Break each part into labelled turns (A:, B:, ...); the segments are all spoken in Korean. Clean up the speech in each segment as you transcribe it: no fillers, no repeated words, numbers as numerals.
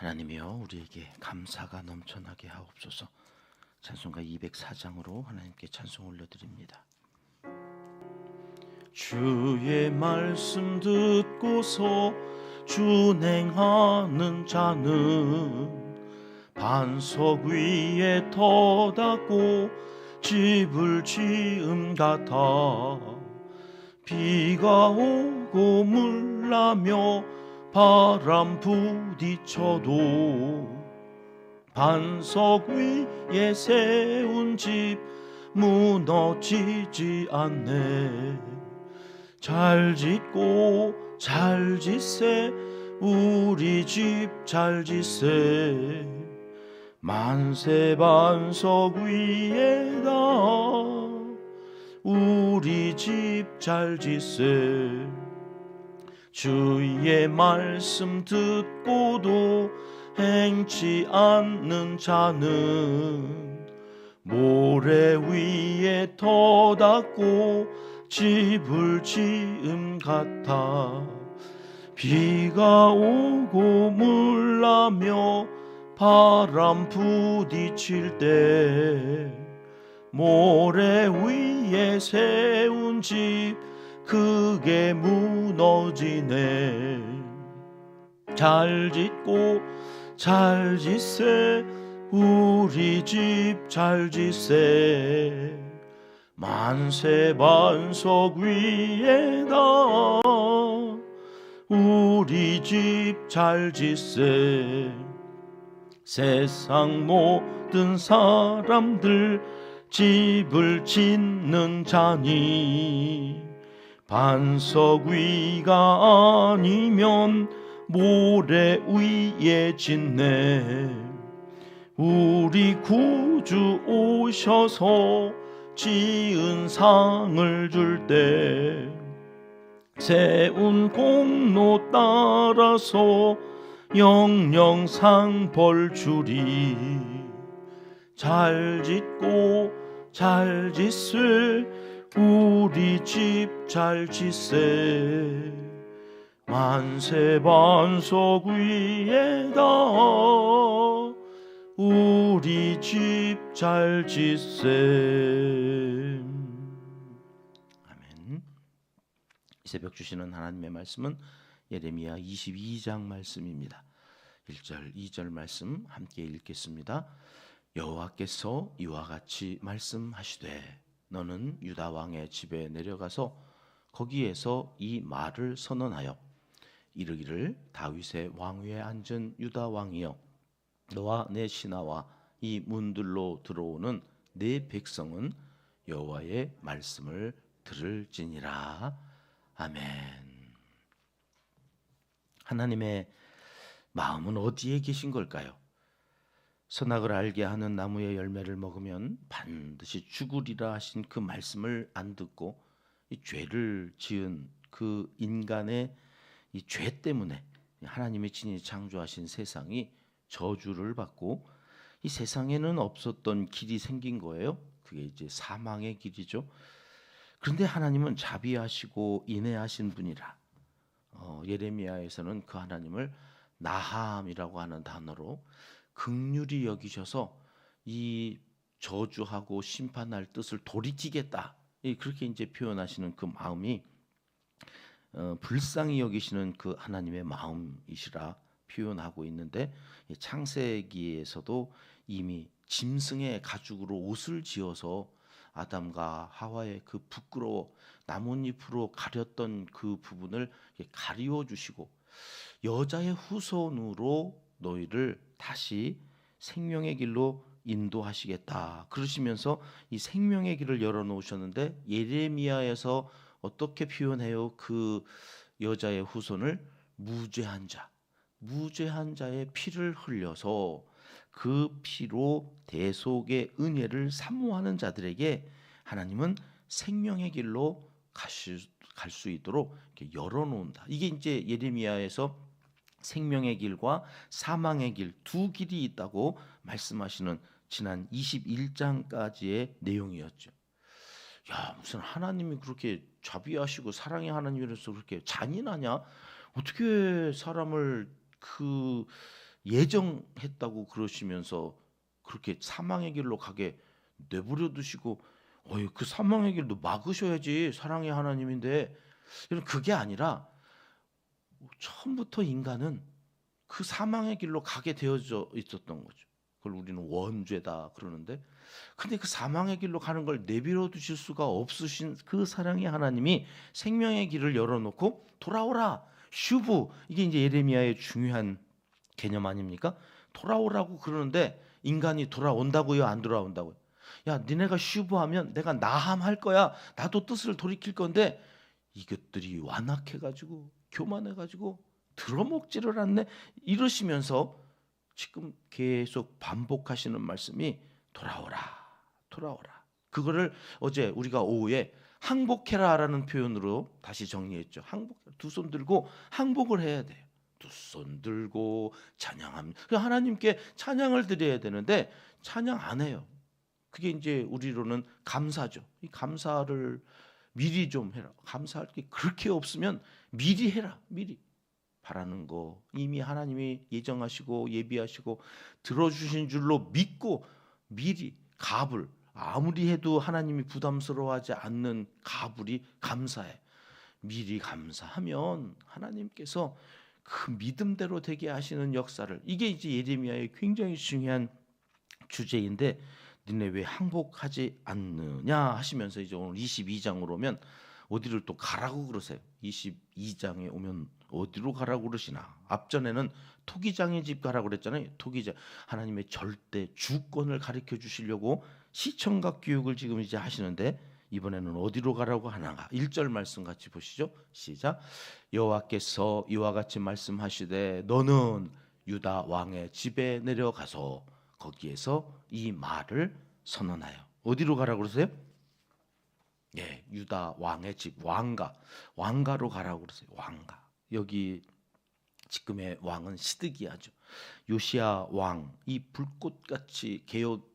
A: 하나님이여 우리에게 감사가 넘쳐나게 하옵소서. 찬송가 204장으로 하나님께 찬송 올려드립니다. 주의 말씀 듣고서 준행하는 자는 반석 위에 터닫고 집을 지은 같아. 비가 오고 물나며 바람 부딪혀도 반석 위에 세운 집 무너지지 않네. 잘 짓고 잘 짓세 우리 집 잘 짓세. 만세 반석 위에다 우리 집 잘 짓세. 주의 말씀 듣고도 행치 않는 자는 모래 위에 터닫고 집을 지은 같아. 비가 오고 물나며 바람 부딪힐 때 모래 위에 세운 집 크게 무너지네. 잘 짓고 잘 짓세 우리 집 잘 짓세. 만세 반석 위에다 우리 집 잘 짓세. 세상 모든 사람들 집을 짓는 자니 반석 위가 아니면 모래 위에 짓네. 우리 구주 오셔서 지은 상을 줄 때 세운 공로 따라서 영영상 벌 주리. 잘 짓고 잘 짓세 우리 집 잘 짓세. 만세 반석 위에다 우리 집 잘 짓세. 아멘. 이 새벽 주시는 하나님의 말씀은 예레미야 22장 말씀입니다. 1절 2절 말씀 함께 읽겠습니다. 여호와께서 이와 같이 말씀하시되 너는 유다 왕의 집에 내려가서 거기에서 이 말을 선언하여 이르기를 다윗의 왕위에 앉은 유다 왕이여 너와 내 신하와 이 문들로 들어오는 내 백성은 여호와의 말씀을 들을지니라. 아멘. 하나님의 마음은 어디에 계신 걸까요? 선악을 알게 하는 나무의 열매를 먹으면 반드시 죽으리라 하신 그 말씀을 안 듣고 이 죄를 지은 그 인간의 이 죄 때문에 하나님이 친히 창조하신 세상이 저주를 받고 이 세상에는 없었던 길이 생긴 거예요. 그게 이제 사망의 길이죠. 그런데 하나님은 자비하시고 인애하신 분이라 예레미야에서는 그 하나님을 나함이라고 하는 단어로 긍휼히 여기셔서 이 저주하고 심판할 뜻을 돌이키겠다 그렇게 이제 표현하시는 그 마음이 불쌍히 여기시는 그 하나님의 마음이시라 표현하고 있는데 창세기에서도 이미 짐승의 가죽으로 옷을 지어서 아담과 하와의 그 부끄러워 나뭇잎으로 가렸던 그 부분을 가리워 주시고 여자의 후손으로 너희를 다시 생명의 길로 인도하시겠다 그러시면서 이 생명의 길을 열어놓으셨는데 예레미야에서 어떻게 표현해요? 그 여자의 후손을 무죄한 자의 피를 흘려서 그 피로 대속의 은혜를 사모하는 자들에게 하나님은 생명의 길로 갈 수 있도록 이렇게 열어놓는다. 이게 이제 예레미야에서 생명의 길과 사망의 길 두 길이 있다고 말씀하시는 지난 21장까지의 내용이었죠. 야, 무슨 하나님이 그렇게 자비하시고 사랑의 하나님이라서 그렇게 잔인하냐? 어떻게 사람을 그 예정했다고 그러시면서 그렇게 사망의 길로 가게 내버려 두시고 그 사망의 길도 막으셔야지 사랑의 하나님인데 여러분 그게 아니라 처음부터 인간은 그 사망의 길로 가게 되어져 있었던 거죠. 그걸 우리는 원죄다 그러는데 근데 그 사망의 길로 가는 걸 내버려 두실 수가 없으신 그 사랑의 하나님이 생명의 길을 열어놓고 돌아오라 슈브 이게 이제 예레미야의 중요한 개념 아닙니까? 돌아오라고 그러는데 인간이 돌아온다고요? 안 돌아온다고요? 야 니네가 슈브하면 내가 나함할 거야. 나도 뜻을 돌이킬 건데 이것들이 완악해가지고 교만해가지고 들어먹지를 않네 이러시면서 지금 계속 반복하시는 말씀이 돌아오라 돌아오라 그거를 어제 우리가 오후에 항복해라라는 표현으로 다시 정리했죠. 두 손 들고 항복을 해야 돼요. 두 손 들고 찬양합니다. 하나님께 찬양을 드려야 되는데 찬양 안 해요. 그게 이제 우리로는 감사죠. 이 감사를 미리 좀 해라. 감사할 게 그렇게 없으면 미리 해라. 미리 바라는 거 이미 하나님이 예정하시고 예비하시고 들어주신 줄로 믿고 미리 가불 아무리 해도 하나님이 부담스러워하지 않는 가불이 감사해. 미리 감사하면 하나님께서 그 믿음대로 되게 하시는 역사를 이게 이제 예레미야의 굉장히 중요한 주제인데 니네 왜 항복하지 않느냐 하시면서 이제 오늘 22장으로 오면 어디를 또 가라고 그러세요. 22장에 오면 어디로 가라고 그러시나. 앞전에는 토기장의 집 가라고 그랬잖아요. 토기장 하나님의 절대 주권을 가르쳐 주시려고 시청각 교육을 지금 이제 하시는데 이번에는 어디로 가라고 하나가. 1절 말씀 같이 보시죠. 시작. 여호와께서 이와 같이 말씀하시되 너는 유다 왕의 집에 내려가서 거기에서 이 말을 선언하여. 어디로 가라고 그러세요? 예, 유다 왕의 집 왕가로 가라고 그러세요. 왕가. 여기 지금의 왕은 시드기야죠. 요시야 왕, 이 불꽃같이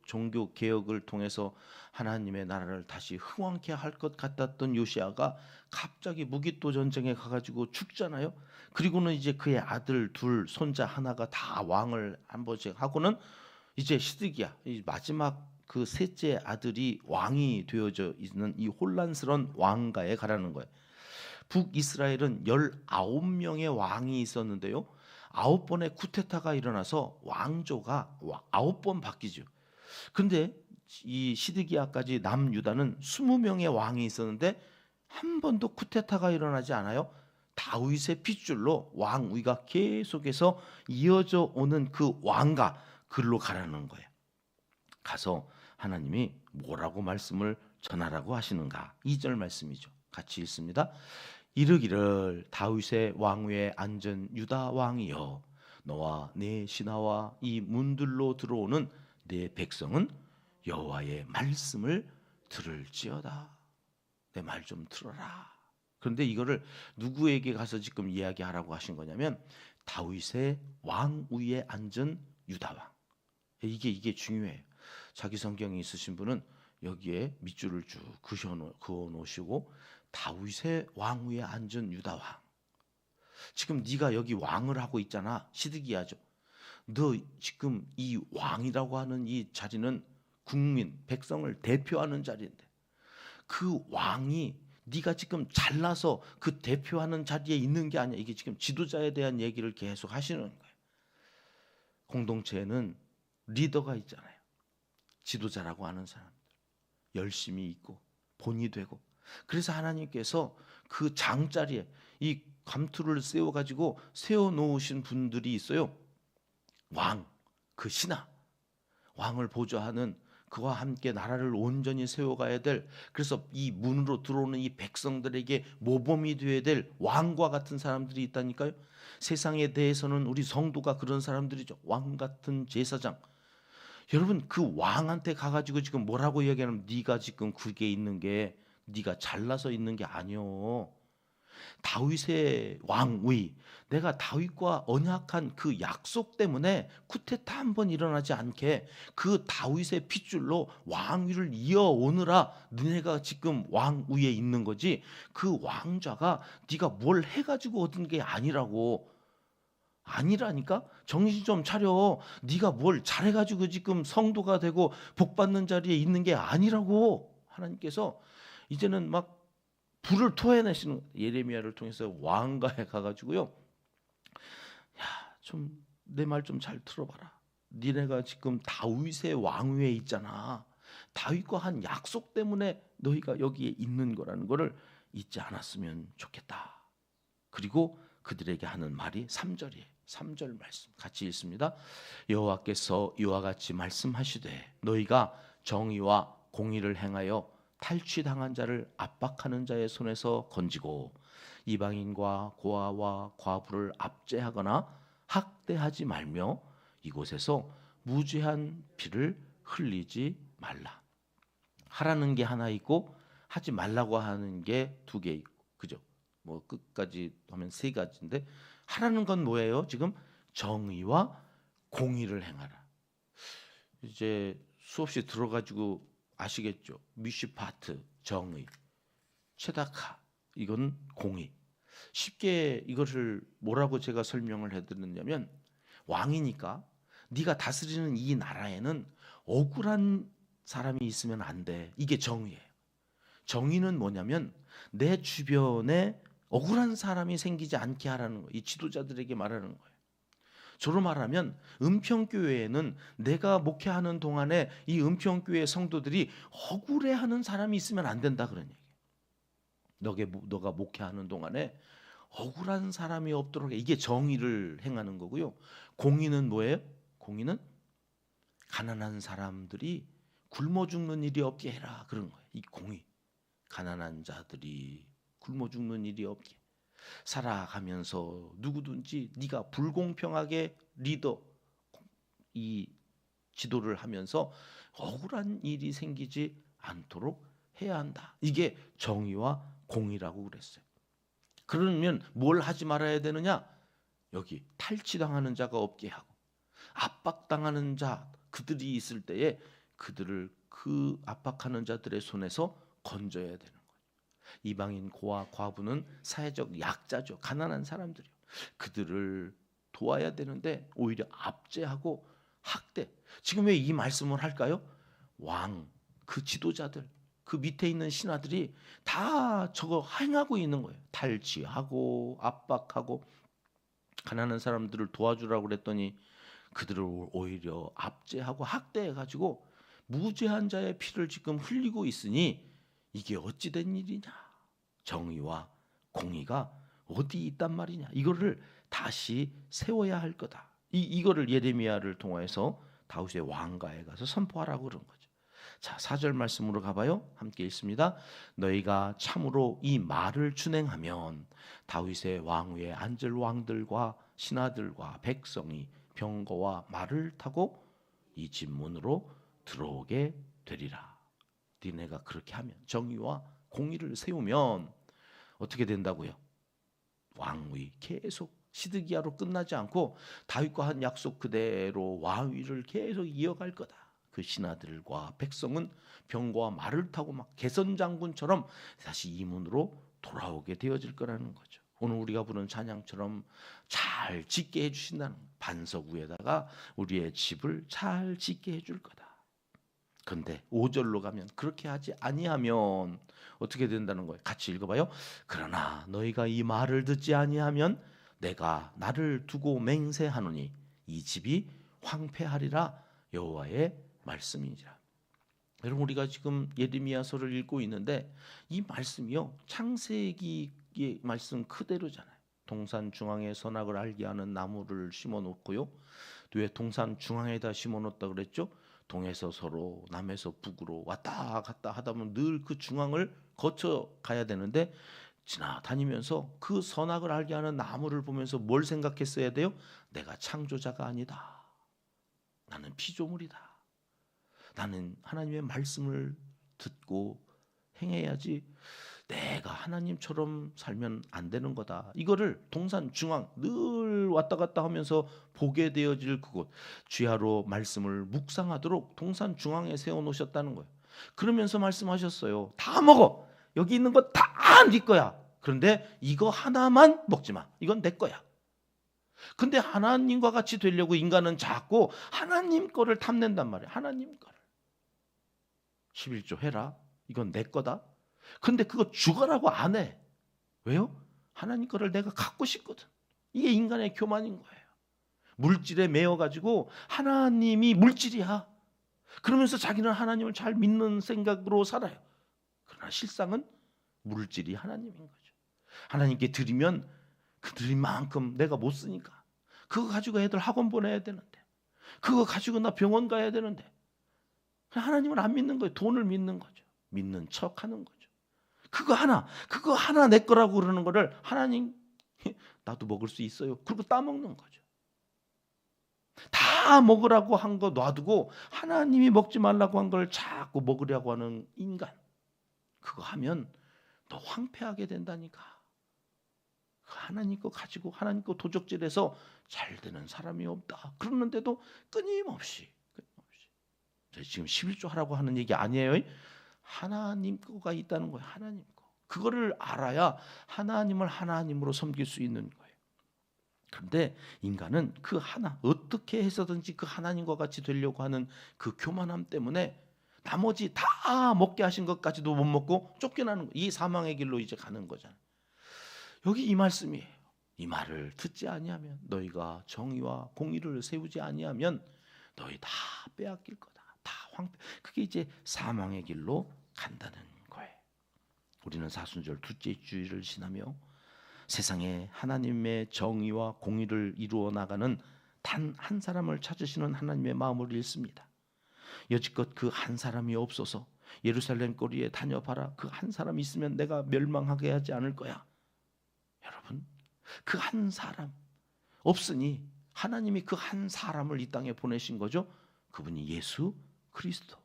A: 종교 개혁을 통해서 하나님의 나라를 다시 흥왕케 할 것 같았던 요시야가 갑자기 무기토 전쟁에 가가지고 죽잖아요. 그리고는 이제 그의 아들 둘, 손자 하나가 다 왕을 한 번씩 하고는 이제 시드기야, 이 마지막 그 셋째 아들이 왕이 되어져 있는 이 혼란스러운 왕가에 가라는 거예요. 북이스라엘은 19명의 왕이 있었는데요. 9번의 쿠데타가 일어나서 왕조가 9번 바뀌죠. 근데 이 시드기야까지 남유다는 20명의 왕이 있었는데 한 번도 쿠데타가 일어나지 않아요. 다윗의 핏줄로 왕위가 계속해서 이어져 오는 그 왕가 글로 가라는 거예요. 가서 하나님이 뭐라고 말씀을 전하라고 하시는가. 2절 말씀이죠. 같이 읽습니다. 이르기를 다윗의 왕위에 앉은 유다 왕이여 너와 네 신하와 이 문들로 들어오는 네 백성은 여호와의 말씀을 들을지어다. 내 말 좀 들어라. 그런데 이거를 누구에게 가서 지금 이야기하라고 하신 거냐면 다윗의 왕위에 앉은 유다 왕. 이게 중요해요. 자기 성경이 있으신 분은 여기에 밑줄을 쭉 그어 놓으시고 다윗의 왕위에 앉은 유다 왕. 지금 네가 여기 왕을 하고 있잖아. 시드기야죠. 너 지금 이 왕이라고 하는 이 자리는 국민, 백성을 대표하는 자리인데 그 왕이 네가 지금 잘나서 그 대표하는 자리에 있는 게 아니야. 이게 지금 지도자에 대한 얘기를 계속 하시는 거예요. 공동체에는 리더가 있잖아요. 지도자라고 하는 사람들. 열심히 있고 본이 되고. 그래서 하나님께서 그 장자리에 이 감투를 세워가지고 세워놓으신 분들이 있어요. 왕, 그 신하. 왕을 보좌하는 그와 함께 나라를 온전히 세워가야 될, 그래서 이 문으로 들어오는 이 백성들에게 모범이 되어야 될 왕과 같은 사람들이 있다니까요. 세상에 대해서는 우리 성도가 그런 사람들이죠. 왕 같은 제사장. 여러분 그 왕한테 가가지고 지금 뭐라고 얘기하면 네가 지금 그게 있는 게 네가 잘나서 있는 게 아니오. 다윗의 왕위, 내가 다윗과 언약한 그 약속 때문에 쿠데타 한 번 일어나지 않게 그 다윗의 핏줄로 왕위를 이어오느라 너네가 지금 왕위에 있는 거지 그 왕좌가 네가 뭘 해가지고 얻은 게 아니라고. 아니라니까. 정신 좀 차려. 네가 뭘 잘해가지고 지금 성도가 되고 복 받는 자리에 있는 게 아니라고. 하나님께서 이제는 막 불을 토해내시는, 예레미야를 통해서 왕가에 가가지고요. 야, 좀 내 말 좀 잘 들어봐라. 니네가 지금 다윗의 왕위에 있잖아. 다윗과 한 약속 때문에 너희가 여기에 있는 거라는 거를 잊지 않았으면 좋겠다. 그리고 그들에게 하는 말이 3절이에요. 3절 말씀 같이 읽습니다. 여호와께서 이와 같이 말씀하시되 너희가 정의와 공의를 행하여 탈취당한 자를 압박하는 자의 손에서 건지고 이방인과 고아와 과부를 압제하거나 학대하지 말며 이곳에서 무죄한 피를 흘리지 말라. 하라는 게 하나 있고 하지 말라고 하는 게 두 개 있고, 그죠? 뭐 끝까지 하면 세 가지인데, 하라는 건 뭐예요? 지금 정의와 공의를 행하라. 이제 수없이 들어가지고 아시겠죠? 미슈파트 정의, 체다카 이건 공의. 쉽게 이것을 뭐라고 제가 설명을 해드렸냐면, 왕이니까 네가 다스리는 이 나라에는 억울한 사람이 있으면 안 돼. 이게 정의예요. 정의는 뭐냐면 내 주변에 억울한 사람이 생기지 않게 하라는 거예요. 이 지도자들에게 말하는 거예요. 저로 말하면 은평교회에는 내가 목회하는 동안에 이 은평교회 성도들이 억울해하는 사람이 있으면 안 된다, 그런 얘기예요. 너가 목회하는 동안에 억울한 사람이 없도록 해. 이게 정의를 행하는 거고요. 공의는 뭐예요? 공의는 가난한 사람들이 굶어 죽는 일이 없게 해라, 그런 거예요. 이 공의. 가난한 자들이 굶어 죽는 일이 없게 살아가면서 누구든지 네가 불공평하게 리더 이 지도를 하면서 억울한 일이 생기지 않도록 해야 한다. 이게 정의와 공의라고 그랬어요. 그러면 뭘 하지 말아야 되느냐? 여기 탈취당하는 자가 없게 하고 압박당하는 자 그들이 있을 때에 그들을 그 압박하는 자들의 손에서 건져야 되는 거예요. 이방인 고아 과부는 사회적 약자죠. 가난한 사람들이요. 그들을 도와야 되는데 오히려 압제하고 학대. 지금 왜 이 말씀을 할까요? 왕, 그 지도자들, 그 밑에 있는 신하들이 다 저거 행하고 있는 거예요. 탈취하고 압박하고 가난한 사람들을 도와주라고 그랬더니 그들을 오히려 압제하고 학대해가지고 무죄한 자의 피를 지금 흘리고 있으니 이게 어찌 된 일이냐? 정의와 공의가 어디 있단 말이냐? 이거를 다시 세워야 할 거다. 이거를 예레미야를 통해서 다윗의 왕가에 가서 선포하라고 그런 거죠. 자, 4절 말씀으로 가봐요. 함께 읽습니다. 너희가 참으로 이 말을 준행하면 다윗의 왕위에 앉을 왕들과 신하들과 백성이 병거와 말을 타고 이 집 문으로 들어오게 되리라. 니네가 그렇게 하면, 정의와 공의를 세우면 어떻게 된다고요? 왕위 계속 시드기야로 끝나지 않고 다윗과 한 약속 그대로 왕위를 계속 이어갈 거다. 그 신하들과 백성은 병거와 말을 타고 막 개선 장군처럼 다시 이 문으로 돌아오게 되어질 거라는 거죠. 오늘 우리가 부른 찬양처럼 잘 짓게 해주신다는, 반석 위에다가 우리의 집을 잘 짓게 해줄 거다. 그런데 5절로 가면 그렇게 하지 아니하면 어떻게 된다는 거예요? 같이 읽어봐요. 그러나 너희가 이 말을 듣지 아니하면 내가 나를 두고 맹세하노니 이 집이 황폐하리라 여호와의 말씀이니라. 여러분, 우리가 지금 예레미야서를 읽고 있는데 이 말씀이요 창세기의 말씀 그대로잖아요. 동산 중앙에 선악을 알게 하는 나무를 심어 놓고요. 왜 동산 중앙에다 심어 놓았다 그랬죠? 동에서 서로 남에서 북으로 왔다 갔다 하다 보면 늘 그 중앙을 거쳐 가야 되는데, 지나다니면서 그 선악을 알게 하는 나무를 보면서 뭘 생각했어야 돼요? 내가 창조자가 아니다. 나는 피조물이다. 나는 하나님의 말씀을 듣고 행해야지 내가 하나님처럼 살면 안 되는 거다. 이거를 동산 중앙 늘 왔다 갔다 하면서 보게 되어질 그곳, 주야로 말씀을 묵상하도록 동산 중앙에 세워놓으셨다는 거예요. 그러면서 말씀하셨어요. 다 먹어. 여기 있는 거 다 네 거야. 그런데 이거 하나만 먹지 마. 이건 내 거야. 근데 하나님과 같이 되려고 인간은 자꾸 하나님 거를 탐낸단 말이에요. 하나님 거를. 11조 해라. 이건 내 거다. 근데 그거 주거라고 안 해. 왜요? 하나님 거를 내가 갖고 싶거든. 이게 인간의 교만인 거예요. 물질에 매여가지고 하나님이 물질이야. 그러면서 자기는 하나님을 잘 믿는 생각으로 살아요. 그러나 실상은 물질이 하나님인 거죠. 하나님께 드리면 그 드린 만큼 내가 못 쓰니까 그거 가지고 애들 학원 보내야 되는데, 그거 가지고 나 병원 가야 되는데, 하나님을 안 믿는 거예요. 돈을 믿는 거죠. 믿는 척하는 거죠. 그거 하나 내 거라고 그러는 거를 하나님 나도 먹을 수 있어요. 그리고 따먹는 거죠. 다 먹으라고 한 거 놔두고 하나님이 먹지 말라고 한 걸 자꾸 먹으려고 하는 인간. 그거 하면 너 황폐하게 된다니까. 하나님 거 가지고 하나님 거 도적질해서 잘 되는 사람이 없다. 그러는데도 끊임없이 지금 11조 하라고 하는 얘기 아니에요. 하나님 거가 있다는 거예요. 하나님 거. 그거를 알아야 하나님을 하나님으로 섬길 수 있는 거예요. 그런데 인간은 그 하나, 어떻게 해서든지 그 하나님과 같이 되려고 하는 그 교만함 때문에 나머지 다 먹게 하신 것까지도 못 먹고 쫓겨나는 거예요. 이 사망의 길로 이제 가는 거잖아요. 여기 이 말씀이에요. 이 말을 듣지 아니하면, 너희가 정의와 공의를 세우지 아니하면 너희 다 빼앗길 거다. 다 황폐. 그게 이제 사망의 길로 간다는 거예요. 우리는 사순절 둘째 주일을 지나며 세상에 하나님의 정의와 공의를 이루어 나가는 단 한 사람을 찾으시는 하나님의 마음을 읽습니다. 여지껏 그 한 사람이 없어서 예루살렘 거리에 다녀봐라. 그 한 사람 있으면 내가 멸망하게 하지 않을 거야. 여러분, 그 한 사람 없으니 하나님이 그 한 사람을 이 땅에 보내신 거죠. 그분이 예수 그리스도.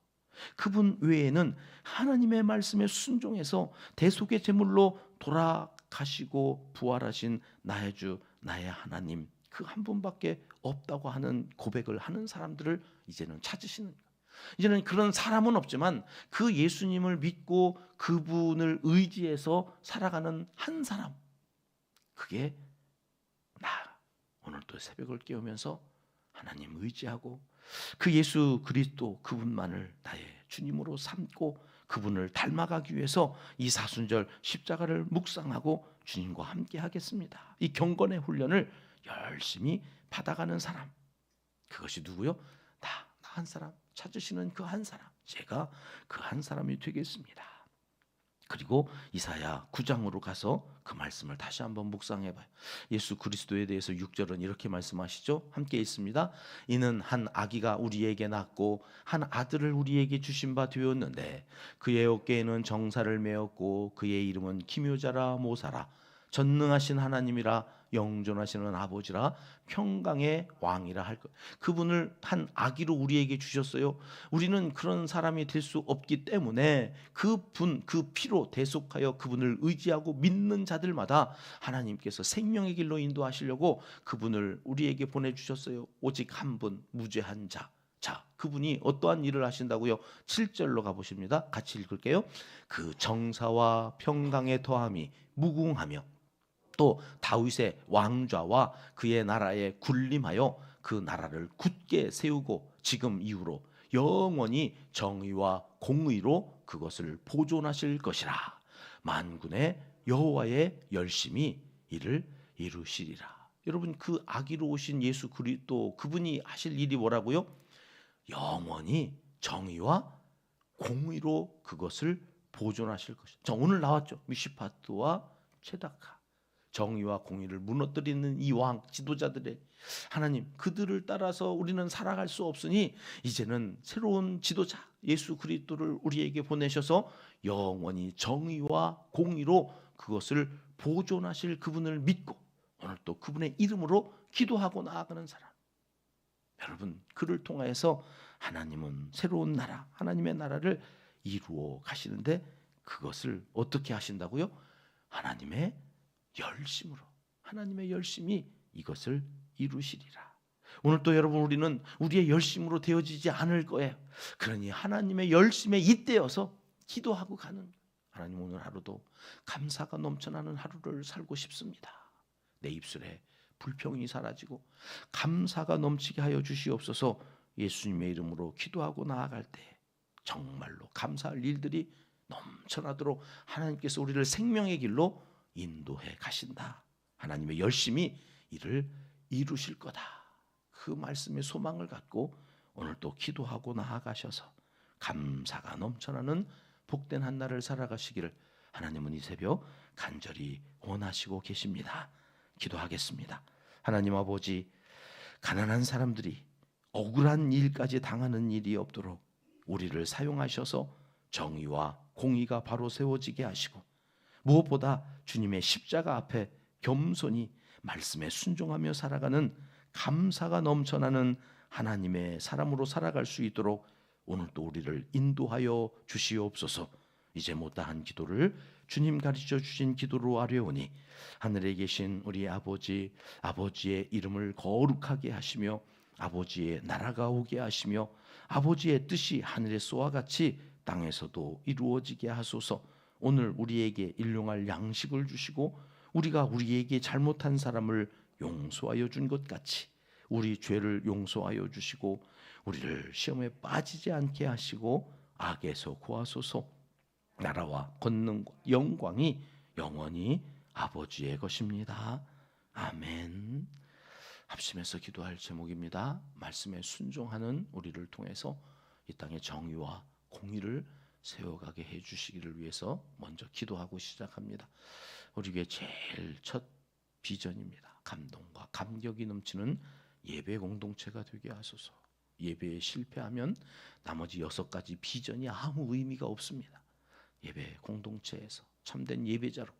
A: 그분 외에는 하나님의 말씀에 순종해서 대속의 제물로 돌아가시고 부활하신 나의 주 나의 하나님, 그 한 분밖에 없다고 하는 고백을 하는 사람들을 이제는 찾으시는 거예요. 이제는 그런 사람은 없지만 그 예수님을 믿고 그분을 의지해서 살아가는 한 사람, 그게 나. 오늘 또 새벽을 깨우면서 하나님 의지하고 그 예수 그리스도 그분만을 나의 주님으로 삼고 그분을 닮아가기 위해서 이 사순절 십자가를 묵상하고 주님과 함께 하겠습니다. 이 경건의 훈련을 열심히 받아가는 사람, 그것이 누구요? 나 한 사람 찾으시는 그 한 사람, 제가 그 한 사람이 되겠습니다. 그리고 이사야 9장으로 가서 그 말씀을 다시 한번 묵상해봐요. 예수 그리스도에 대해서 6절은 이렇게 말씀하시죠. 함께 있습니다. 이는 한 아기가 우리에게 낳고 한 아들을 우리에게 주신 바 되었는데 그의 어깨에는 정사를 메었고 그의 이름은 기묘자라 모사라 전능하신 하나님이라 영존하시는 아버지라 평강의 왕이라 할 것. 그분을 한 아기로 우리에게 주셨어요. 우리는 그런 사람이 될 수 없기 때문에 그분 그 피로 대속하여 그분을 의지하고 믿는 자들마다 하나님께서 생명의 길로 인도하시려고 그분을 우리에게 보내주셨어요. 오직 한 분 무죄한 자. 자, 그분이 어떠한 일을 하신다고요? 7절로 가보십니다. 같이 읽을게요. 그 정사와 평강의 더함이 무궁하며 또 다윗의 왕좌와 그의 나라에 군림하여 그 나라를 굳게 세우고 지금 이후로 영원히 정의와 공의로 그것을 보존하실 것이라. 만군의 여호와의 열심히 이를 이루시리라. 여러분, 그 아기로 오신 예수 그리스도 그분이 하실 일이 뭐라고요? 영원히 정의와 공의로 그것을 보존하실 것이다. 자, 오늘 나왔죠. 미시파트와 체다카. 정의와 공의를 무너뜨리는 이 왕 지도자들의 하나님, 그들을 따라서 우리는 살아갈 수 없으니 이제는 새로운 지도자 예수 그리스도를 우리에게 보내셔서 영원히 정의와 공의로 그것을 보존하실 그분을 믿고 오늘 또 그분의 이름으로 기도하고 나아가는 사람. 여러분, 그를 통하여서 하나님은 새로운 나라, 하나님의 나라를 이루어 가시는데 그것을 어떻게 하신다고요? 하나님의 열심으로, 하나님의 열심이 이것을 이루시리라. 오늘 또 여러분, 우리는 우리의 열심으로 되어지지 않을 거예요. 그러니 하나님의 열심에 잇대어서 기도하고 가는, 하나님 오늘 하루도 감사가 넘쳐나는 하루를 살고 싶습니다. 내 입술에 불평이 사라지고 감사가 넘치게 하여 주시옵소서. 예수님의 이름으로 기도하고 나아갈 때 정말로 감사할 일들이 넘쳐나도록 하나님께서 우리를 생명의 길로 인도해 가신다. 하나님의 열심히 이를 이루실 거다. 그 말씀의 소망을 갖고 오늘 또 기도하고 나아가셔서 감사가 넘쳐나는 복된 한 날을 살아가시기를 하나님은 이 새벽 간절히 원하시고 계십니다. 기도하겠습니다. 하나님 아버지, 가난한 사람들이 억울한 일까지 당하는 일이 없도록 우리를 사용하셔서 정의와 공의가 바로 세워지게 하시고, 무엇보다 주님의 십자가 앞에 겸손히 말씀에 순종하며 살아가는 감사가 넘쳐나는 하나님의 사람으로 살아갈 수 있도록 오늘 또 우리를 인도하여 주시옵소서. 이제 못다한 기도를 주님 가르쳐 주신 기도로 아뢰오니 하늘에 계신 우리 아버지, 아버지의 이름을 거룩하게 하시며 아버지의 나라가 오게 하시며 아버지의 뜻이 하늘에서와 같이 땅에서도 이루어지게 하소서. 오늘 우리에게 일용할 양식을 주시고 우리가 우리에게 잘못한 사람을 용서하여 준 것 같이 우리 죄를 용서하여 주시고 우리를 시험에 빠지지 않게 하시고 악에서 구하소서. 나라와 권능과 영광이 영원히 아버지의 것입니다. 아멘. 합심해서 기도할 제목입니다. 말씀에 순종하는 우리를 통해서 이 땅의 정의와 공의를 세워가게 해주시기를 위해서 먼저 기도하고 시작합니다. 우리 교회 제일 첫 비전입니다. 감동과 감격이 넘치는 예배 공동체가 되게 하소서. 예배에 실패하면 나머지 6가지 비전이 아무 의미가 없습니다. 예배 공동체에서 참된 예배자로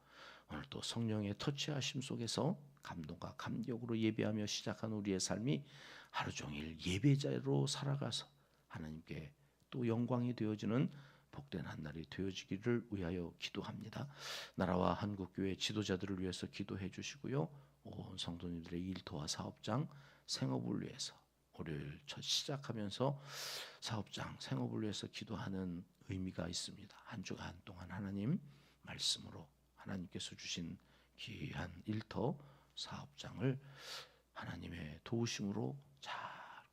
A: 오늘 또 성령의 터치하심 속에서 감동과 감격으로 예배하며 시작한 우리의 삶이 하루 종일 예배자로 살아가서 하나님께 또 영광이 되어지는 복된 한 날이 되어지기를 위하여 기도합니다. 나라와 한국교회 지도자들을 위해서 기도해 주시고요. 온 성도님들의 일터와 사업장, 생업을 위해서 올해를 첫 시작하면서 사업장, 생업을 위해서 기도하는 의미가 있습니다. 한 주간 동안 하나님 말씀으로 하나님께서 주신 귀한 일터, 사업장을 하나님의 도우심으로 잘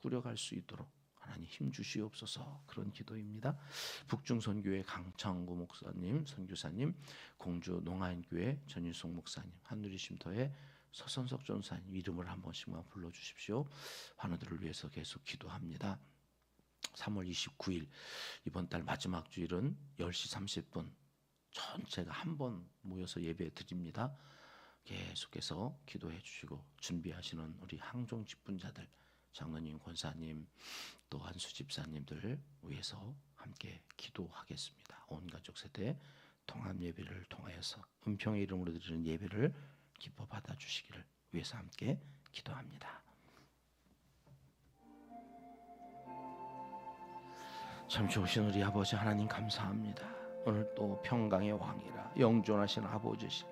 A: 꾸려갈 수 있도록 하나님 힘 주시옵소서. 그런 기도입니다. 북중선교회 강창구 목사님, 선교사님, 공주 농아인교회 전일송 목사님, 한누리쉼터의 서선석 전사님 이름을 한 번씩만 불러주십시오. 환우들을 위해서 계속 기도합니다. 3월 29일 이번 달 마지막 주일은 10시 30분 전체가 한 번 모여서 예배 드립니다. 계속해서 기도해 주시고 준비하시는 우리 항종 직분자들, 장로님, 권사님, 또 한수 집사님들 위해서 함께 기도하겠습니다. 온 가족 세대 통합 예배를 통하여서 은평의 이름으로 드리는 예배를 기뻐 받아주시기를 위해서 함께 기도합니다. 참 좋으신 우리 아버지 하나님 감사합니다. 오늘 또 평강의 왕이라 영존하신 아버지시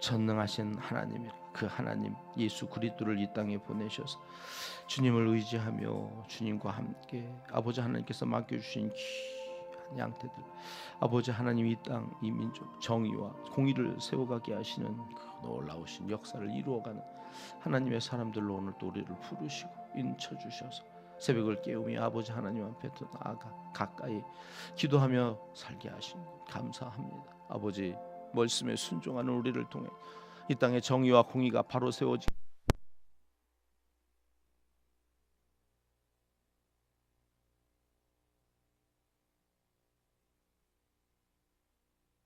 A: 전능하신 하나님이라 그 하나님 예수 그리스도를 이 땅에 보내셔서 주님을 의지하며 주님과 함께 아버지 하나님께서 맡겨주신 귀한 양떼들, 아버지 하나님 이 땅 이 민족 정의와 공의를 세워가게 하시는 그 놀라우신 역사를 이루어가는 하나님의 사람들로 오늘 또 우리를 부르시고 인쳐주셔서 새벽을 깨우며 아버지 하나님 앞에 더 나아가 가까이 기도하며 살게 하신 것 감사합니다. 아버지 말씀에 순종하는 우리를 통해 이 땅의 정의와 공의가 바로 세워지고